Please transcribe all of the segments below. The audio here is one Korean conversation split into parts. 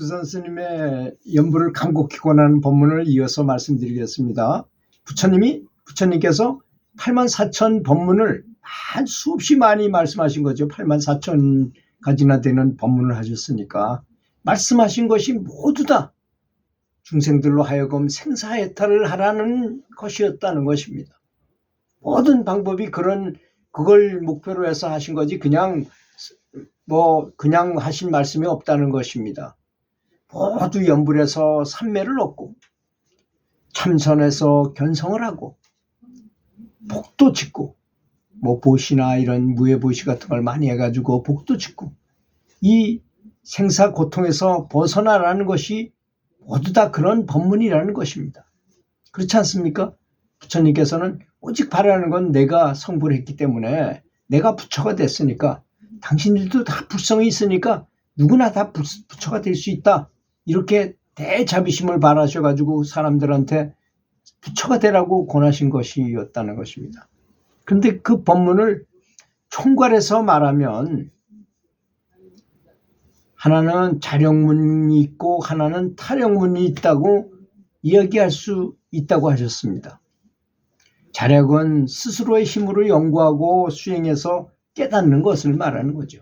백두산 스님의 연불을 간곡히 권하는 법문을 이어서 말씀드리겠습니다. 부처님께서 84,000 법문을 한 수없이 많이 말씀하신 거죠. 84,000가지나 되는 법문을 하셨으니까 말씀하신 것이 모두 다 중생들로 하여금 생사해탈을 하라는 것이었다는 것입니다. 모든 방법이 그걸 목표로 해서 하신 거지 그냥 하신 말씀이 없다는 것입니다. 모두 연불에서 삼매를 얻고 참선해서 견성을 하고 복도 짓고 보시나 이런 무예보시 같은 걸 많이 해가지고 복도 짓고 이 생사 고통에서 벗어나라는 것이 모두 다 그런 법문이라는 것입니다. 그렇지 않습니까? 부처님께서는 오직 바라는 건 내가 성불을 했기 때문에 내가 부처가 됐으니까 당신들도 다 불성이 있으니까 누구나 다 부처가 될 수 있다. 이렇게 대자비심을 바라셔가지고 사람들한테 부처가 되라고 권하신 것이었다는 것입니다. 그런데 그 법문을 총괄해서 말하면 하나는 자력문이 있고 하나는 타력문이 있다고 이야기할 수 있다고 하셨습니다. 자력은 스스로의 힘으로 연구하고 수행해서 깨닫는 것을 말하는 거죠.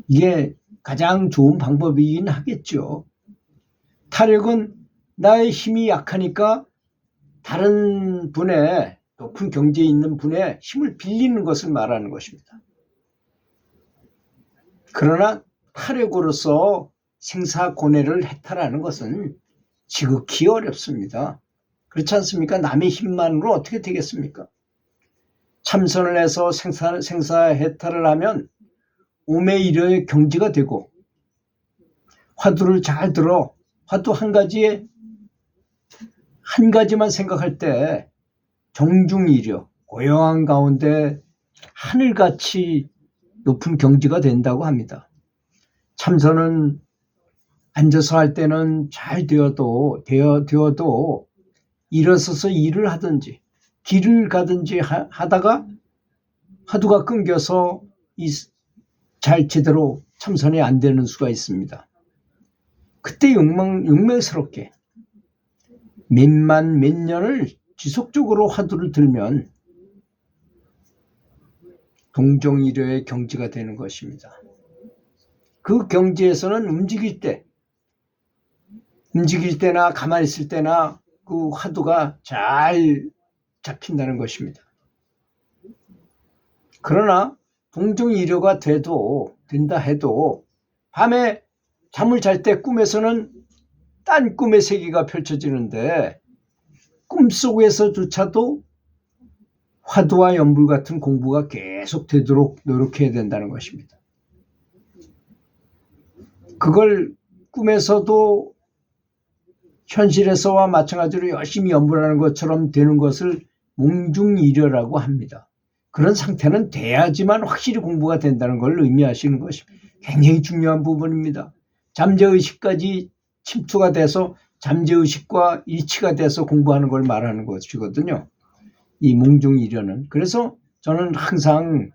이게 가장 좋은 방법이긴 하겠죠. 타력은 나의 힘이 약하니까 다른 분의 높은 경지에 있는 분의 힘을 빌리는 것을 말하는 것입니다. 그러나 타력으로서 생사고뇌를 해탈하는 것은 지극히 어렵습니다. 그렇지 않습니까? 남의 힘만으로 어떻게 되겠습니까? 참선을 해서 생사해탈을 하면 오매이려의 경지가 되고 화두를 잘 들어 화두 한 가지만 생각할 때 정중이려 고요한 가운데 하늘같이 높은 경지가 된다고 합니다. 참선은 앉아서 할 때는 잘 되어도 일어서서 일을 하든지 길을 가든지 하다가 화두가 끊겨서 잘 제대로 참선이 안 되는 수가 있습니다. 그때 용맹스럽게 몇 년을 지속적으로 화두를 들면 동정이려의 경지가 되는 것입니다. 그 경지에서는 움직일 때나 가만히 있을 때나 그 화두가 잘 잡힌다는 것입니다. 그러나 동정이려가 된다 해도 밤에 잠을 잘 때 꿈에서는 딴 꿈의 세계가 펼쳐지는데 꿈속에서조차도 화두와 연불 같은 공부가 계속 되도록 노력해야 된다는 것입니다. 그걸 꿈에서도 현실에서와 마찬가지로 열심히 연불하는 것처럼 되는 것을 몽중이려라고 합니다. 그런 상태는 돼야지만 확실히 공부가 된다는 걸 의미하시는 것이 굉장히 중요한 부분입니다. 잠재의식까지 침투가 돼서 잠재의식과 일치가 돼서 공부하는 걸 말하는 것이거든요. 이 몽중이려는. 그래서 저는 항상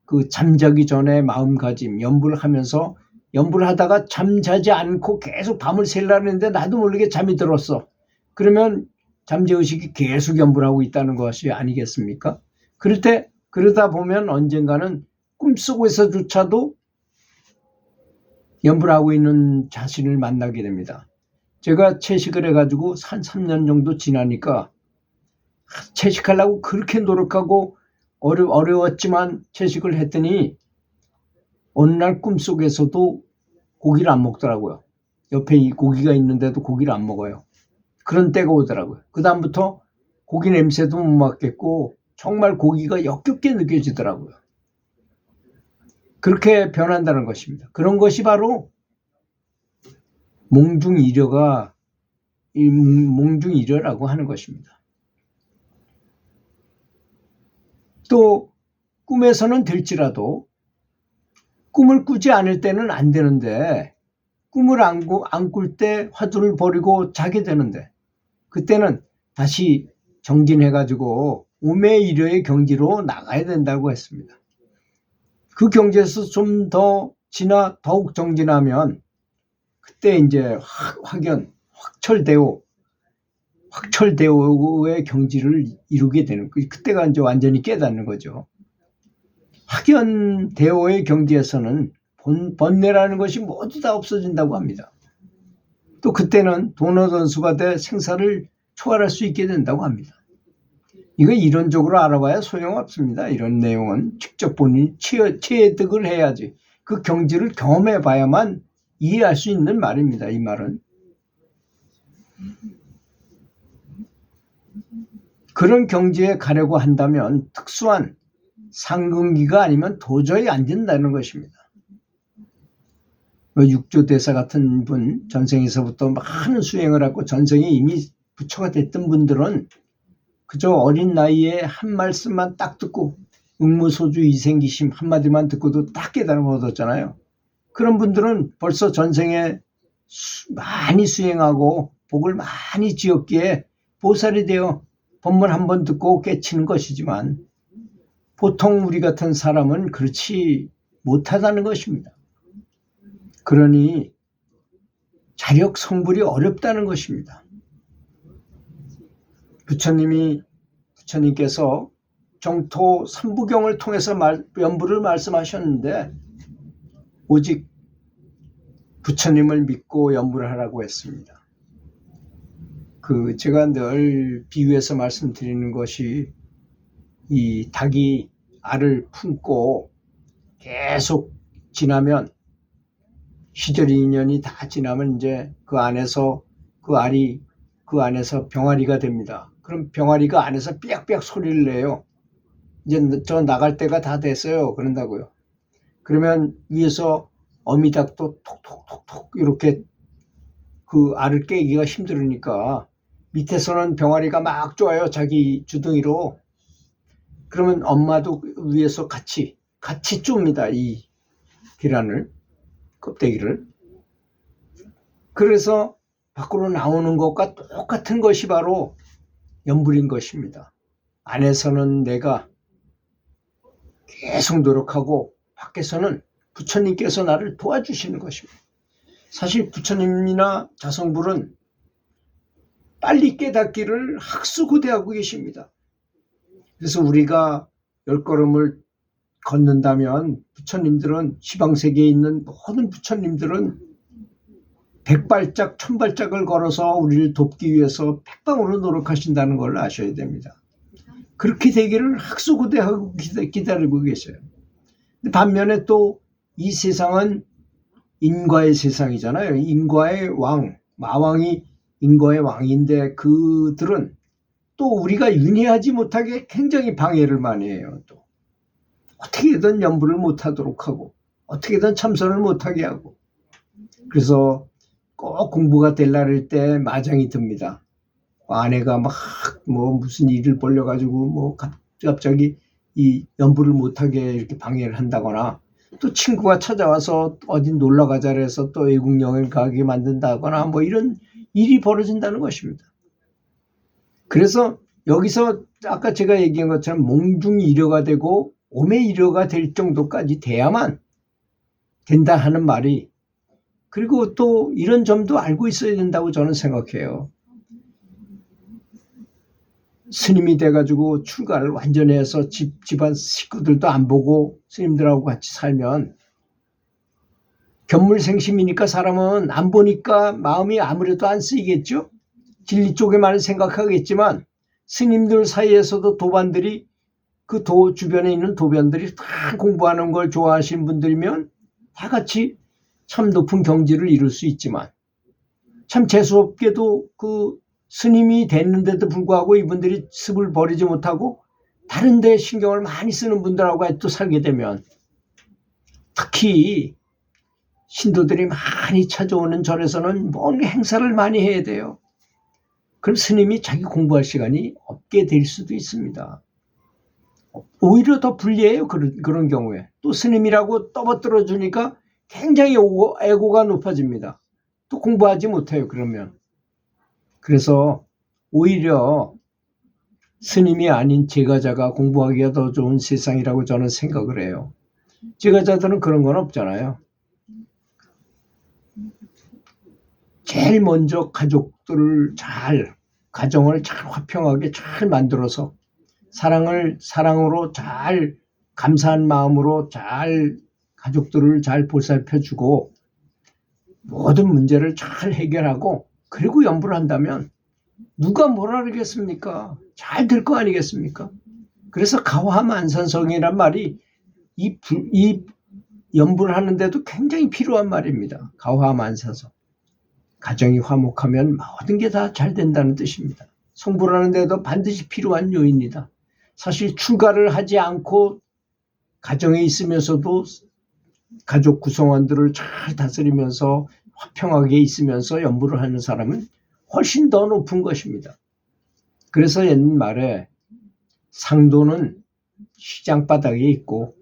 그 잠자기 전에 마음가짐, 연불하면서 연불하다가 잠자지 않고 계속 밤을 새려고 했는데 나도 모르게 잠이 들었어. 그러면 잠재의식이 계속 연불하고 있다는 것이 아니겠습니까? 그러다 보면 언젠가는 꿈속에서조차도 연불하고 있는 자신을 만나게 됩니다. 제가 채식을 해가지고 한 3년 정도 지나니까 채식하려고 그렇게 노력하고 어려웠지만 채식을 했더니 어느 날 꿈속에서도 고기를 안 먹더라고요. 옆에 이 고기가 있는데도 고기를 안 먹어요. 그런 때가 오더라고요. 그 다음부터 고기 냄새도 못 맡겠고 정말 고기가 역겹게 느껴지더라고요. 그렇게 변한다는 것입니다. 그런 것이 바로 몽중이려라고 하는 것입니다. 또 꿈에서는 될지라도 꿈을 꾸지 않을 때는 안 되는데 꿈을 안 꿀 때 화두를 버리고 자게 되는데 그때는 다시 정진해가지고 오매이려의 경지로 나가야 된다고 했습니다. 그 경지에서 좀 더 더욱 정진하면 그때 이제 확철대오의 경지를 이루게 되는 거예요. 그때가 이제 완전히 깨닫는 거죠. 확연대오의 경지에서는 번뇌라는 것이 모두 다 없어진다고 합니다. 또 그때는 도너던수가 돼 생사를 초월할 수 있게 된다고 합니다. 이거 이론적으로 알아봐야 소용없습니다. 이런 내용은 직접 본인이 체득을 해야지. 그 경지를 경험해 봐야만 이해할 수 있는 말입니다. 이 말은. 그런 경지에 가려고 한다면 특수한 상근기가 아니면 도저히 안 된다는 것입니다. 육조대사 같은 분, 전생에서부터 많은 수행을 하고 전생에 이미 부처가 됐던 분들은 그저 어린 나이에 한 말씀만 딱 듣고 응무소주 이생기심 한마디만 듣고도 딱 깨달음을 얻었잖아요. 그런 분들은 벌써 전생에 많이 수행하고 복을 많이 지었기에 보살이 되어 법문 한 번 듣고 깨치는 것이지만 보통 우리 같은 사람은 그렇지 못하다는 것입니다. 그러니 자력 성불이 어렵다는 것입니다. 부처님께서 정토 삼부경을 통해서 연부를 말씀하셨는데 오직 부처님을 믿고 연부를 하라고 했습니다. 제가 늘 비유해서 말씀드리는 것이 이 닭이 알을 품고 계속 지나면 시절 인연이 다 지나면 이제 그 안에서 병아리가 됩니다. 그럼 병아리가 안에서 삐약삐약 소리를 내요. 이제 저 나갈 때가 다 됐어요. 그런다고요. 그러면 위에서 어미닭도 톡톡톡톡 이렇게 그 알을 깨기가 힘들으니까 밑에서는 병아리가 막 쪼아요. 자기 주둥이로. 그러면 엄마도 위에서 같이 쫌니다. 이 계란을, 껍데기를. 그래서 밖으로 나오는 것과 똑같은 것이 바로 연불인 것입니다. 안에서는 내가 계속 노력하고 밖에서는 부처님께서 나를 도와주시는 것입니다. 사실 부처님이나 자성불은 빨리 깨닫기를 학수고대하고 계십니다. 그래서 우리가 10걸음을 걷는다면 부처님들은 시방세계에 있는 모든 부처님들은 100발짝 1000발짝을 걸어서 우리를 돕기 위해서 백방으로 노력하신다는 걸 아셔야 됩니다. 그렇게 되기를 학수고대하고 기다리고 계셔요. 반면에 또 이 세상은 인과의 세상이잖아요. 인과의 왕, 마왕이 인과의 왕인데 그들은 또 우리가 윤회하지 못하게 굉장히 방해를 많이 해요. 또 어떻게든 연부를 못하도록 하고 어떻게든 참선을 못하게 하고 그래서 꼭 공부가 되려를 때 마장이 듭니다. 아내가 막 무슨 일을 벌려가지고 갑자기 이 연부를 못하게 이렇게 방해를 한다거나 또 친구가 찾아와서 어디 놀러 가자 해서 또 외국 여행을 가게 만든다거나 이런 일이 벌어진다는 것입니다. 그래서 여기서 아까 제가 얘기한 것처럼 몽중이려가 되고 오매이려가 될 정도까지 돼야만 된다 하는 말이 그리고 또 이런 점도 알고 있어야 된다고 저는 생각해요. 스님이 돼가지고 출가를 완전히 해서 집안 식구들도 안 보고 스님들하고 같이 살면 견물생심이니까 사람은 안 보니까 마음이 아무래도 안 쓰이겠죠. 진리 쪽에만 생각하겠지만 스님들 사이에서도 도반들이 그 주변에 있는 도변들이 다 공부하는 걸 좋아하시는 분들이면 다 같이 참 높은 경지를 이룰 수 있지만 참 재수없게도 그 스님이 됐는데도 불구하고 이분들이 습을 버리지 못하고 다른 데 신경을 많이 쓰는 분들하고 또 살게 되면 특히 신도들이 많이 찾아오는 절에서는 뭔가 행사를 많이 해야 돼요. 그럼 스님이 자기 공부할 시간이 없게 될 수도 있습니다. 오히려 더 불리해요. 그런 경우에. 또 스님이라고 떠받들어 주니까 굉장히 에고가 높아집니다. 또 공부하지 못해요. 그러면. 그래서 오히려 스님이 아닌 제가자가 공부하기가 더 좋은 세상이라고 저는 생각을 해요. 제가자들은 그런 건 없잖아요. 제일 먼저 가정을 잘 화평하게 잘 만들어서 사랑으로 잘 감사한 마음으로 잘 가족들을 잘 보살펴주고 모든 문제를 잘 해결하고 그리고 연부를 한다면 누가 뭐라 그러겠습니까? 잘 될 거 아니겠습니까? 그래서 가화만산성이란 말이 이 연부를 하는데도 굉장히 필요한 말입니다. 가화만산성. 가정이 화목하면 모든 게 다 잘 된다는 뜻입니다. 성불을 하는데도 반드시 필요한 요인이다. 사실 출가를 하지 않고 가정에 있으면서도 가족 구성원들을 잘 다스리면서 화평하게 있으면서 연부를 하는 사람은 훨씬 더 높은 것입니다. 그래서 옛말에 상도는 시장바닥에 있고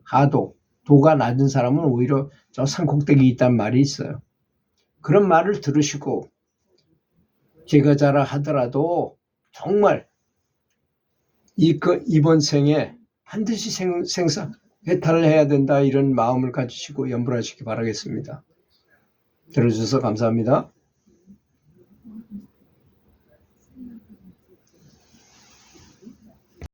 도가 낮은 사람은 오히려 저 산꼭대기에 있다는 말이 있어요. 그런 말을 들으시고 제가자라 하더라도 정말 이번 생에 반드시 해탈을 해야 된다 이런 마음을 가지시고 연불하시기 바라겠습니다. 들어주셔서 감사합니다.